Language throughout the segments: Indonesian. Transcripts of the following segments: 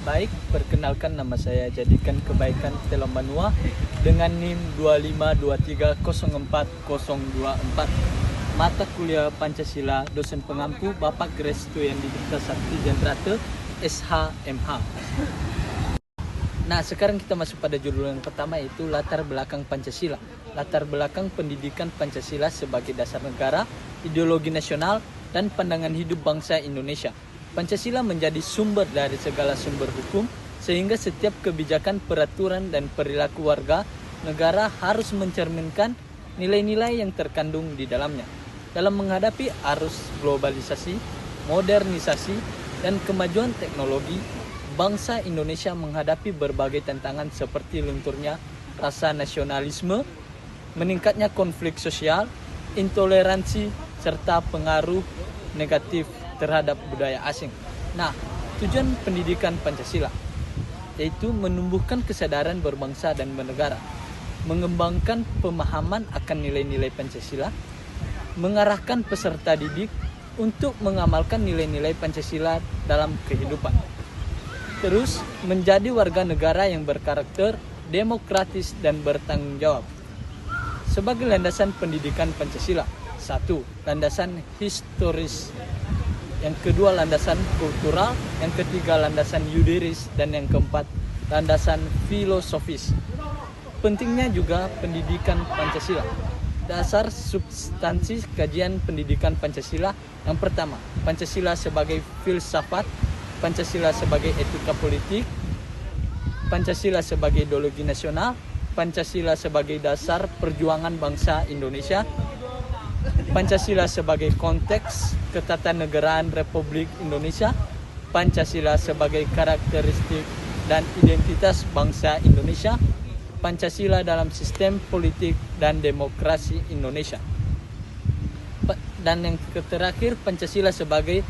Baik, perkenalkan nama saya Jadikan Kebaikan Telomanua dengan NIM 252304024. Mata kuliah Pancasila, dosen pengampu Bapak Grace Tuyandi Sakti Jendrate, SHMH. Nah, sekarang kita masuk pada judul yang pertama, yaitu latar belakang Pancasila. Latar belakang pendidikan Pancasila sebagai dasar negara, ideologi nasional, dan pandangan hidup bangsa Indonesia. Pancasila menjadi sumber dari segala sumber hukum, sehingga setiap kebijakan, peraturan, dan perilaku warga negara harus mencerminkan nilai-nilai yang terkandung di dalamnya. Dalam menghadapi arus globalisasi, modernisasi, dan kemajuan teknologi, bangsa Indonesia menghadapi berbagai tantangan seperti lunturnya rasa nasionalisme, meningkatnya konflik sosial, intoleransi, serta pengaruh negatif terhadap budaya asing. Nah, tujuan pendidikan Pancasila yaitu menumbuhkan kesadaran berbangsa dan bernegara, mengembangkan pemahaman akan nilai-nilai Pancasila, mengarahkan peserta didik untuk mengamalkan nilai-nilai Pancasila dalam kehidupan. Terus, menjadi warga negara yang berkarakter, demokratis, dan bertanggung jawab. Sebagai landasan pendidikan Pancasila, 1. Landasan historis. Yang kedua, landasan kultural. Yang ketiga, landasan yudiris. Dan yang keempat, landasan filosofis. Pentingnya juga pendidikan Pancasila. Dasar substansi kajian pendidikan Pancasila. Yang pertama, Pancasila sebagai filsafat, Pancasila sebagai etika politik, Pancasila sebagai ideologi nasional, Pancasila sebagai dasar perjuangan bangsa Indonesia, Pancasila sebagai konteks ketatanegaraan Republik Indonesia, Pancasila sebagai karakteristik dan identitas bangsa Indonesia, Pancasila dalam sistem politik dan demokrasi Indonesia. Dan yang terakhir, Pancasila sebagai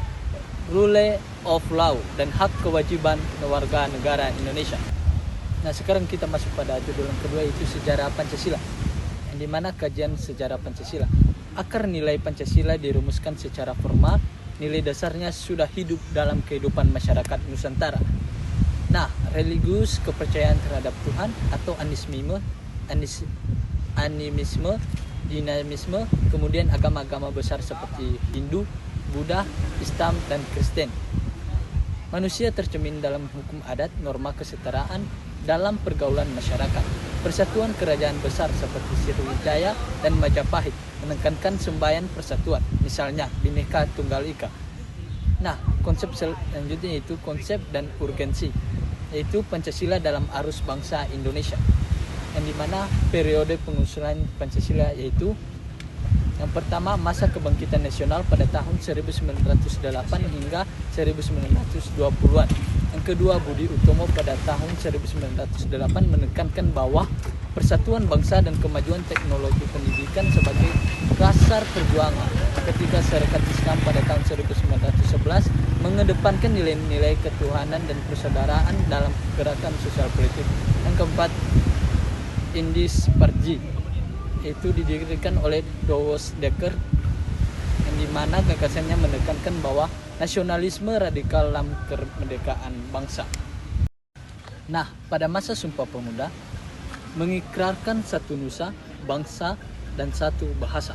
rule of law dan hak kewajiban warga negara Indonesia. Nah, sekarang kita masuk pada judul yang kedua, yaitu sejarah Pancasila. Yang dimana kajian sejarah Pancasila. Akar nilai Pancasila dirumuskan secara formal, nilai dasarnya sudah hidup dalam kehidupan masyarakat Nusantara. Nah, religius, kepercayaan terhadap Tuhan atau animisme, dinamisme, kemudian agama-agama besar seperti Hindu, Buddha, Islam, dan Kristen. Manusia tercermin dalam hukum adat, norma kesetaraan dalam pergaulan masyarakat. Persatuan kerajaan besar seperti Sriwijaya dan Majapahit menekankan sembayan persatuan, misalnya Bhinneka Tunggal Ika. Nah, konsep selanjutnya yaitu konsep dan urgensi, yaitu Pancasila dalam arus bangsa Indonesia. Yang dimana periode pengusulan Pancasila yaitu yang pertama, masa kebangkitan nasional pada tahun 1908 hingga 1920-an. Yang kedua, Budi Utomo pada tahun 1908 menekankan bahwa persatuan bangsa dan kemajuan teknologi pendidikan sebagai dasar perjuangan. Ketika Syarikat Islam pada tahun 1911 mengedepankan nilai-nilai ketuhanan dan persaudaraan dalam gerakan sosial politik. Yang keempat, Indis Parji, itu didirikan oleh Dawes Dekker, yang dimana gagasannya menekankan bahwa nasionalisme radikal dalam kemerdekaan bangsa. Nah, pada masa Sumpah Pemuda mengikrarkan satu nusa, bangsa, dan satu bahasa.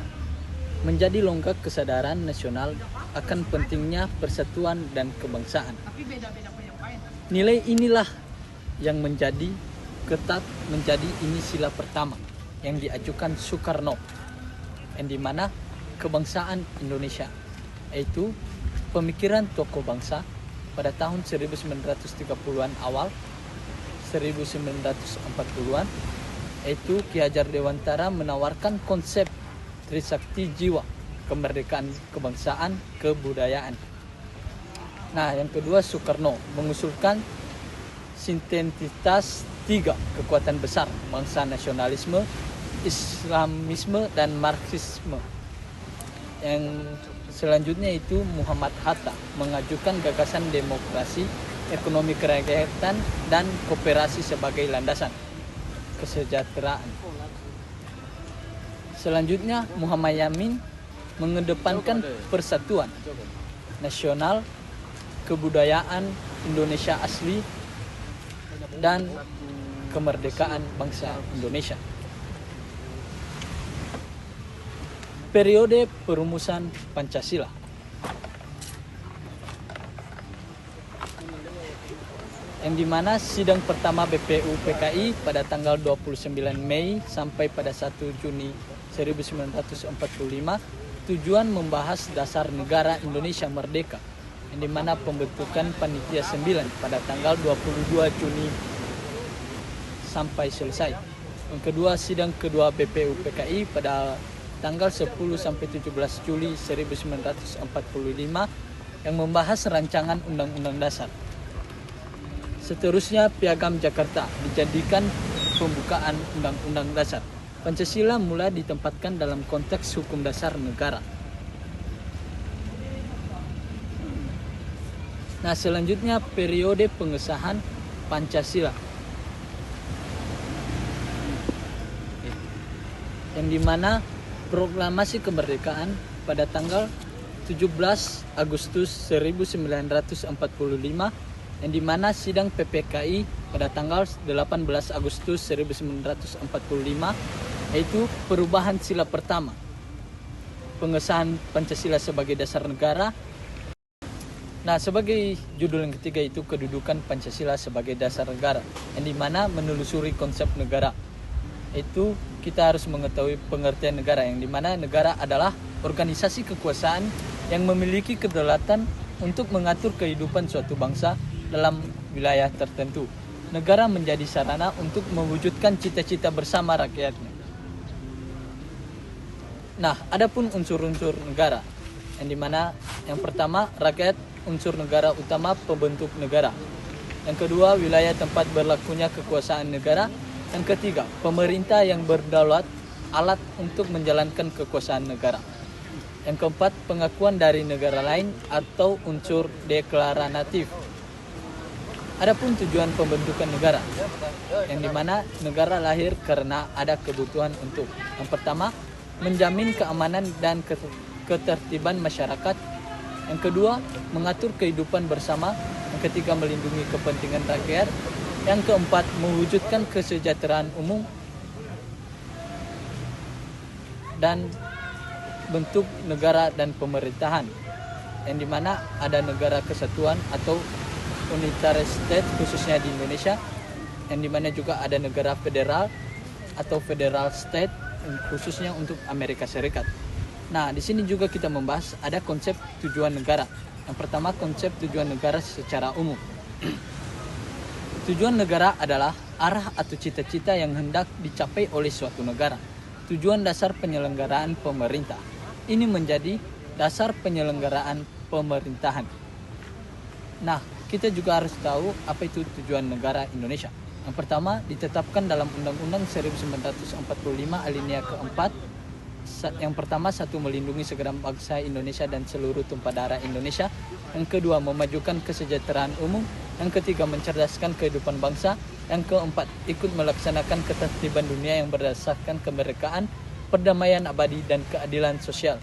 Menjadi longgak kesadaran nasional akan pentingnya persatuan dan kebangsaan. Nilai inilah yang menjadi ketat menjadi inisiatif pertama yang diajukan Soekarno, yang dimana kebangsaan Indonesia, yaitu pemikiran tokoh bangsa pada tahun 1930-an awal, 1940-an, yaitu Ki Hajar Dewantara menawarkan konsep Trisakti Jiwa, kemerdekaan, kebangsaan, kebudayaan. Nah, yang kedua, Soekarno mengusulkan sintetitas 3 kekuatan besar, bangsa, nasionalisme, Islamisme, dan Marxisme. Yang selanjutnya itu Muhammad Hatta mengajukan gagasan demokrasi, ekonomi kerakyatan, dan kooperasi sebagai landasan kesejahteraan. Selanjutnya Muhammad Yamin mengedepankan persatuan nasional, kebudayaan Indonesia asli, dan kemerdekaan bangsa Indonesia. Periode perumusan Pancasila. Yang dimana sidang pertama BPU PKI pada tanggal 29 Mei sampai pada 1 Juni 1945 tujuan membahas dasar negara Indonesia merdeka, yang dimana pembentukan Panitia 9 pada tanggal 22 Juni sampai selesai. Yang kedua, sidang kedua BPU PKI pada tanggal 10 sampai 17 Juli 1945 yang membahas rancangan Undang-Undang Dasar. Seterusnya, Piagam Jakarta dijadikan pembukaan Undang-Undang Dasar. Pancasila mulai ditempatkan dalam konteks hukum dasar negara. Nah, selanjutnya periode pengesahan Pancasila, yang dimana proklamasi kemerdekaan pada tanggal 17 Agustus 1945, yang dimana sidang PPKI pada tanggal 18 Agustus 1945, yaitu perubahan sila pertama, pengesahan Pancasila sebagai dasar negara. Nah, sebagai judul yang ketiga itu kedudukan Pancasila sebagai dasar negara, yang dimana menelusuri konsep negara. Itu kita harus mengetahui pengertian negara, yang dimana negara adalah organisasi kekuasaan yang memiliki kedaulatan untuk mengatur kehidupan suatu bangsa dalam wilayah tertentu. Negara menjadi sarana untuk mewujudkan cita-cita bersama rakyatnya. Nah, adapun unsur-unsur negara, yang dimana yang pertama rakyat, unsur negara utama pembentuk negara. Yang kedua, wilayah tempat berlakunya kekuasaan negara. Yang ketiga, pemerintah yang berdaulat, alat untuk menjalankan kekuasaan negara. Yang keempat, pengakuan dari negara lain atau unsur deklaranatif. Adapun tujuan pembentukan negara, yang dimana negara lahir karena ada kebutuhan untuk, yang pertama, menjamin keamanan dan ketertiban masyarakat. Yang kedua, mengatur kehidupan bersama. Yang ketiga, melindungi kepentingan rakyat. Yang keempat, mewujudkan kesejahteraan umum. Dan bentuk negara dan pemerintahan, yang dimana ada negara kesatuan atau unitary state khususnya di Indonesia, yang dimana juga ada negara federal atau federal state khususnya untuk Amerika Serikat. Nah, di sini juga kita membahas ada konsep tujuan negara. Yang pertama, konsep tujuan negara secara umum. Tujuan negara adalah arah atau cita-cita yang hendak dicapai oleh suatu negara. Tujuan dasar penyelenggaraan pemerintah. Ini menjadi dasar penyelenggaraan pemerintahan. Nah, kita juga harus tahu apa itu tujuan negara Indonesia. Yang pertama, ditetapkan dalam Undang-Undang 1945 alinea keempat. Yang pertama, satu, melindungi segenap bangsa Indonesia dan seluruh tumpah darah Indonesia. Yang kedua, memajukan kesejahteraan umum. Yang ketiga, mencerdaskan kehidupan bangsa. Yang keempat, ikut melaksanakan ketertiban dunia yang berdasarkan kemerdekaan, perdamaian abadi, dan keadilan sosial.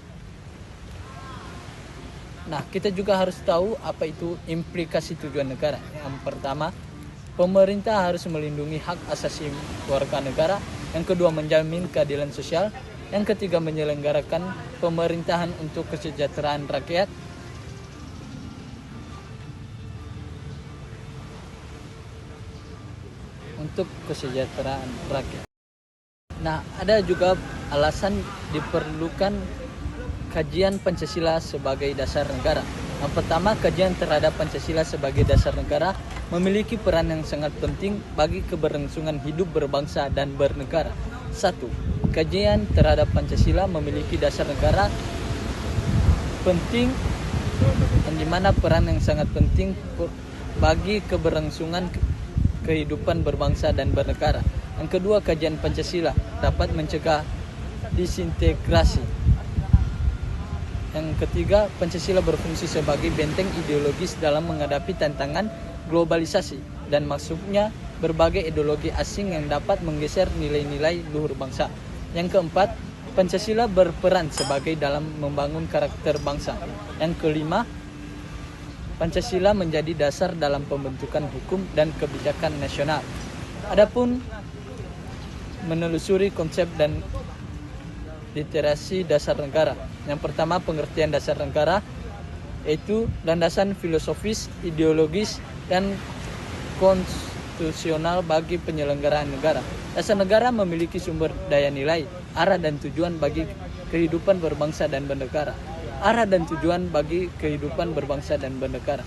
Nah, kita juga harus tahu apa itu implikasi tujuan negara. Yang pertama, pemerintah harus melindungi hak asasi warga negara. Yang kedua, menjamin keadilan sosial. Yang ketiga, menyelenggarakan pemerintahan untuk kesejahteraan rakyat. Untuk kesejahteraan rakyat. Nah, ada juga alasan diperlukan kajian Pancasila sebagai dasar negara. Yang pertama, kajian terhadap Pancasila sebagai dasar negara memiliki peran yang sangat penting bagi keberlangsungan hidup berbangsa dan bernegara. 1. Kajian terhadap Pancasila memiliki dasar negara penting, yang dimana peran yang sangat penting bagi keberlangsungan kehidupan berbangsa dan bernegara. Yang kedua, kajian Pancasila dapat mencegah disintegrasi. Yang ketiga, Pancasila berfungsi sebagai benteng ideologis dalam menghadapi tantangan globalisasi dan masuknya berbagai ideologi asing yang dapat menggeser nilai-nilai luhur bangsa. Yang keempat, Pancasila berperan sebagai dalam membangun karakter bangsa. Yang kelima, Pancasila menjadi dasar dalam pembentukan hukum dan kebijakan nasional. Adapun menelusuri konsep dan literasi dasar negara. Yang pertama, pengertian dasar negara yaitu landasan filosofis, ideologis, dan konstitusional bagi penyelenggaraan negara. Dasar negara memiliki sumber daya nilai, arah dan tujuan bagi kehidupan berbangsa dan bernegara. Arah dan tujuan bagi kehidupan berbangsa dan bernegara.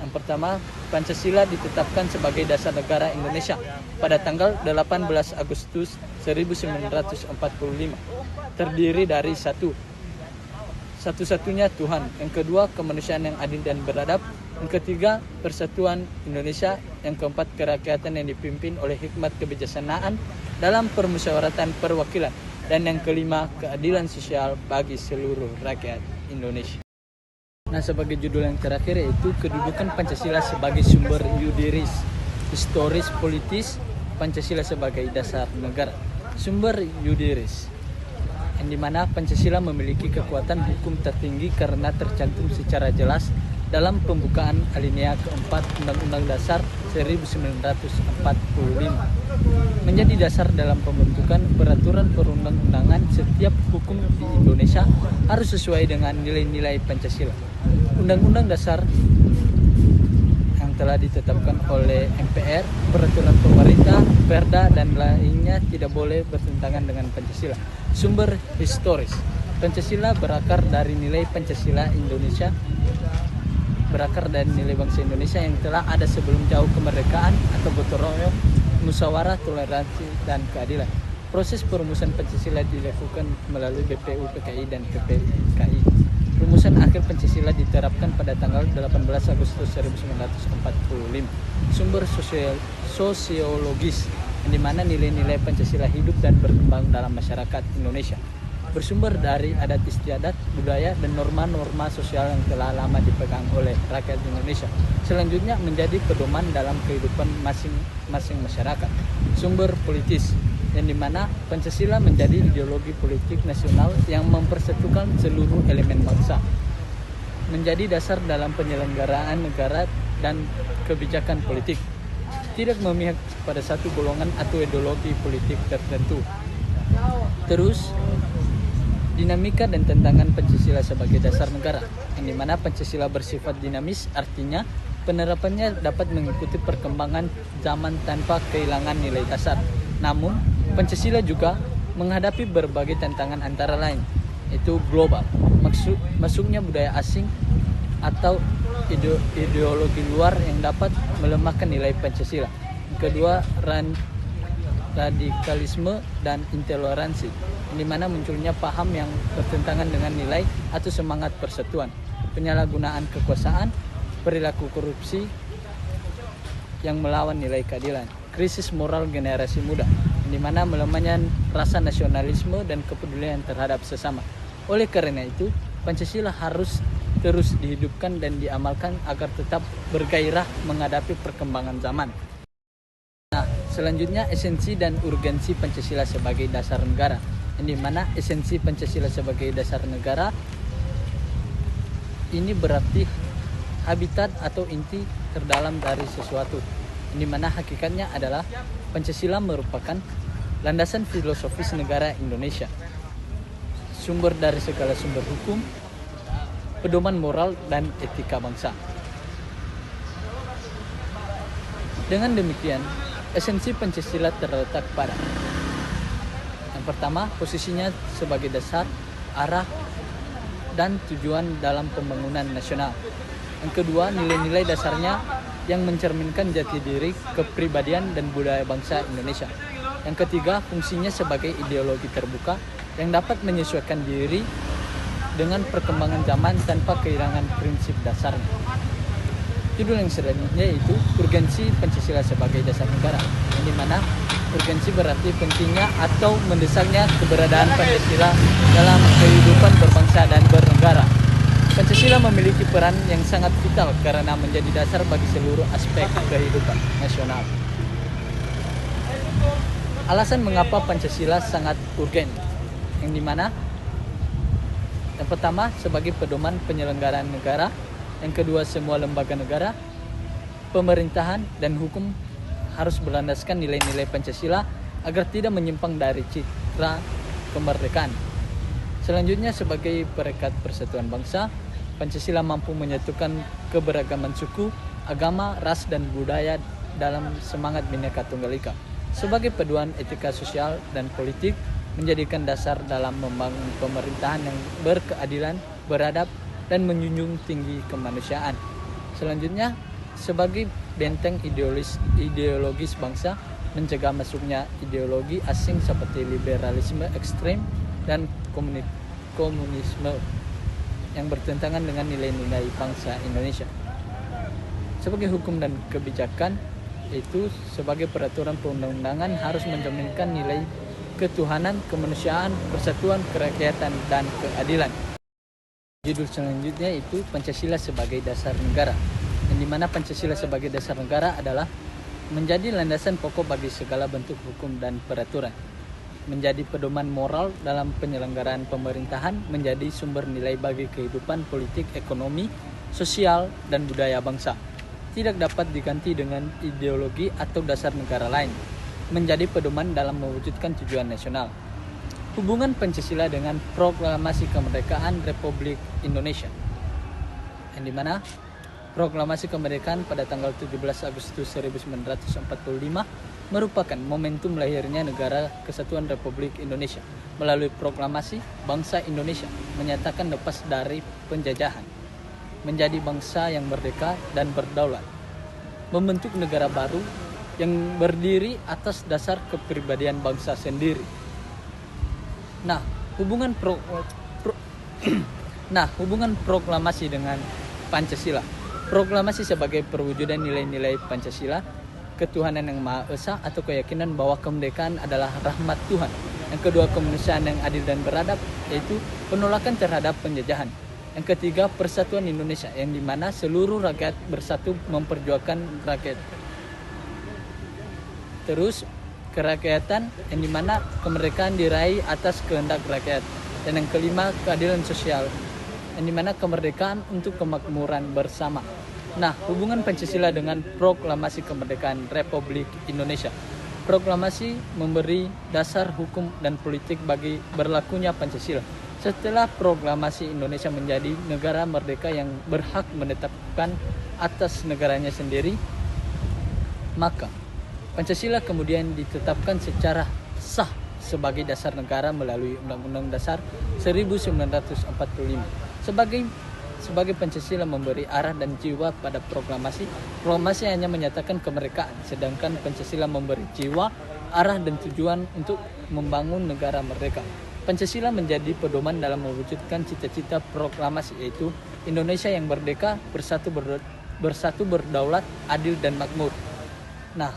Yang pertama, Pancasila ditetapkan sebagai dasar negara Indonesia pada tanggal 18 Agustus 1945. Terdiri dari satu-satunya Tuhan. Yang kedua, kemanusiaan yang adil dan beradab. Yang ketiga, persatuan Indonesia. Yang keempat, kerakyatan yang dipimpin oleh hikmat kebijaksanaan dalam permusyawaratan perwakilan. Dan yang kelima, keadilan sosial bagi seluruh rakyat Indonesia. Nah, sebagai judul yang terakhir yaitu kedudukan Pancasila sebagai sumber yudiris, historis, politis, Pancasila sebagai dasar negara. Sumber yudiris, yang dimana Pancasila memiliki kekuatan hukum tertinggi karena tercantum secara jelas dalam pembukaan alinea keempat Undang-Undang Dasar 1945. Menjadi dasar dalam pembentukan peraturan perundang-undangan. Setiap hukum di Indonesia harus sesuai dengan nilai-nilai Pancasila. Undang-Undang Dasar yang telah ditetapkan oleh MPR, peraturan pemerintah, Perda, dan lainnya tidak boleh bertentangan dengan Pancasila. Sumber historis, Pancasila berakar dari nilai Pancasila Indonesia, berakar dari nilai bangsa Indonesia yang telah ada sebelum jauh kemerdekaan atau gotong royong, musyawarah, toleransi, dan keadilan. Proses perumusan Pancasila dilakukan melalui BPU, PKI, dan PPKI. Rumusan akhir Pancasila diterapkan pada tanggal 18 Agustus 1945. Sumber sosiologis, yang dimana nilai-nilai Pancasila hidup dan berkembang dalam masyarakat Indonesia. Bersumber dari adat istiadat, budaya, dan norma-norma sosial yang telah lama dipegang oleh rakyat Indonesia. Selanjutnya menjadi pedoman dalam kehidupan masing-masing masyarakat. Sumber politis, yang dimana Pancasila menjadi ideologi politik nasional yang mempersatukan seluruh elemen bangsa. Menjadi dasar dalam penyelenggaraan negara dan kebijakan politik. Tidak memihak pada satu golongan atau ideologi politik tertentu. Terus, dinamika dan tantangan Pancasila sebagai dasar negara, yang dimana Pancasila bersifat dinamis, artinya penerapannya dapat mengikuti perkembangan zaman tanpa kehilangan nilai dasar. Namun, Pancasila juga menghadapi berbagai tantangan antara lain, yaitu global, masuknya budaya asing atau ideologi luar yang dapat melemahkan nilai Pancasila. Yang kedua, radikalisme dan intoleransi, di mana munculnya paham yang bertentangan dengan nilai atau semangat persatuan, penyalahgunaan kekuasaan, perilaku korupsi yang melawan nilai keadilan, krisis moral generasi muda, di mana melemahnya rasa nasionalisme dan kepedulian terhadap sesama. Oleh karena itu, Pancasila harus terus dihidupkan dan diamalkan agar tetap bergairah menghadapi perkembangan zaman. Nah, selanjutnya esensi dan urgensi Pancasila sebagai dasar negara, yang dimana esensi Pancasila sebagai dasar negara ini berarti habitat atau inti terdalam dari sesuatu, yang dimana hakikatnya adalah Pancasila merupakan landasan filosofis negara Indonesia, sumber dari segala sumber hukum, pedoman moral dan etika bangsa. Dengan demikian, esensi Pancasila terletak pada: yang pertama, posisinya sebagai dasar, arah, dan tujuan dalam pembangunan nasional. Yang kedua, nilai-nilai dasarnya yang mencerminkan jati diri, kepribadian, dan budaya bangsa Indonesia. Yang ketiga, fungsinya sebagai ideologi terbuka yang dapat menyesuaikan diri dengan perkembangan zaman tanpa kehilangan prinsip dasarnya. Judul yang selanjutnya yaitu urgensi Pancasila sebagai dasar negara, yang dimana urgensi berarti pentingnya atau mendesaknya keberadaan Pancasila dalam kehidupan berbangsa dan bernegara. Pancasila memiliki peran yang sangat vital karena menjadi dasar bagi seluruh aspek kehidupan nasional. Alasan mengapa Pancasila sangat urgen, yang dimana yang pertama sebagai pedoman penyelenggaraan negara, Yang kedua, semua lembaga negara, pemerintahan, dan hukum harus berlandaskan nilai-nilai Pancasila agar tidak menyimpang dari citra kemerdekaan. Selanjutnya, sebagai perekat persatuan bangsa, Pancasila mampu menyatukan keberagaman suku, agama, ras, dan budaya dalam semangat Bhinneka Tunggal Ika. Sebagai pedoman etika sosial dan politik, menjadikan dasar dalam membangun pemerintahan yang berkeadilan, beradab, dan menjunjung tinggi kemanusiaan. Selanjutnya, sebagai benteng ideologis bangsa, mencegah masuknya ideologi asing seperti liberalisme ekstrem dan komunisme yang bertentangan dengan nilai-nilai bangsa Indonesia. Sebagai hukum dan kebijakan, itu sebagai peraturan perundang-undangan harus mencerminkan nilai ketuhanan, kemanusiaan, persatuan, kerakyatan, dan keadilan. Judul selanjutnya itu Pancasila sebagai dasar negara, yang dimana Pancasila sebagai dasar negara adalah menjadi landasan pokok bagi segala bentuk hukum dan peraturan, menjadi pedoman moral dalam penyelenggaraan pemerintahan, menjadi sumber nilai bagi kehidupan politik, ekonomi, sosial, dan budaya bangsa. Tidak dapat diganti dengan ideologi atau dasar negara lain, menjadi pedoman dalam mewujudkan tujuan nasional. Hubungan Pancasila dengan Proklamasi Kemerdekaan Republik Indonesia, yang dimana Proklamasi Kemerdekaan pada tanggal 17 Agustus 1945 merupakan momentum lahirnya Negara Kesatuan Republik Indonesia. Melalui proklamasi, bangsa Indonesia menyatakan lepas dari penjajahan, menjadi bangsa yang merdeka dan berdaulat, membentuk negara baru yang berdiri atas dasar kepribadian bangsa sendiri. Hubungan proklamasi dengan Pancasila. Proklamasi sebagai perwujudan nilai-nilai Pancasila, ketuhanan yang Maha Esa atau keyakinan bahwa kemerdekaan adalah rahmat Tuhan. Yang kedua, kemanusiaan yang adil dan beradab, yaitu penolakan terhadap penjajahan. Yang ketiga, persatuan Indonesia, yang dimana seluruh rakyat bersatu memperjuangkan rakyat. Terus, kerakyatan, yang dimana kemerdekaan diraih atas kehendak rakyat. Dan yang kelima, keadilan sosial, yang dimana kemerdekaan untuk kemakmuran bersama. Hubungan Pancasila dengan Proklamasi Kemerdekaan Republik Indonesia. Proklamasi memberi dasar hukum dan politik bagi berlakunya Pancasila. Setelah proklamasi, Indonesia menjadi negara merdeka yang berhak menetapkan atas negaranya sendiri, maka Pancasila kemudian ditetapkan secara sah sebagai dasar negara melalui Undang-Undang Dasar 1945. Sebagai Pancasila memberi arah dan jiwa pada proklamasi hanya menyatakan kemerdekaan, sedangkan Pancasila memberi jiwa, arah, dan tujuan untuk membangun negara merdeka. Pancasila menjadi pedoman dalam mewujudkan cita-cita proklamasi, yaitu Indonesia yang merdeka, bersatu berdaulat, adil, dan makmur.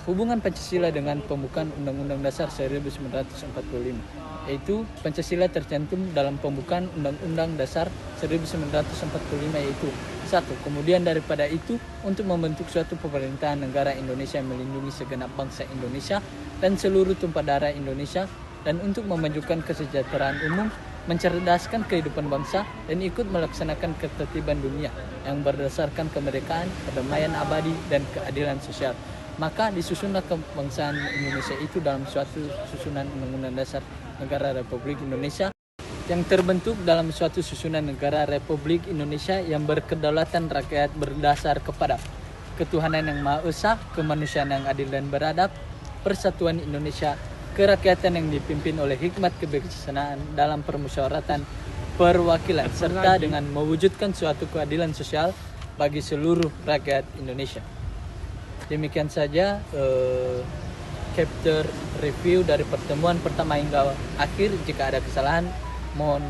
Hubungan Pancasila dengan pembukaan Undang-Undang Dasar 1945, yaitu Pancasila tercantum dalam pembukaan Undang-Undang Dasar 1945, yaitu 1. Kemudian daripada itu, untuk membentuk suatu pemerintahan negara Indonesia yang melindungi segenap bangsa Indonesia dan seluruh tumpah darah Indonesia, dan untuk memajukan kesejahteraan umum, mencerdaskan kehidupan bangsa, dan ikut melaksanakan ketertiban dunia yang berdasarkan kemerdekaan, perdamaian abadi, dan keadilan sosial. Maka disusunlah kebangsaan Indonesia itu dalam suatu susunan Undang-Undang Dasar Negara Republik Indonesia yang terbentuk dalam suatu susunan negara Republik Indonesia yang berkedaulatan rakyat berdasar kepada ketuhanan yang Maha Esa, kemanusiaan yang adil dan beradab, persatuan Indonesia, kerakyatan yang dipimpin oleh hikmat kebijaksanaan dalam permusyawaratan perwakilan, serta dengan mewujudkan suatu keadilan sosial bagi seluruh rakyat Indonesia. Demikian saja chapter review dari pertemuan pertama hingga akhir. Jika ada kesalahan, mohon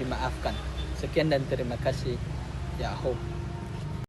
dimaafkan. Sekian dan terima kasih. Yahoo.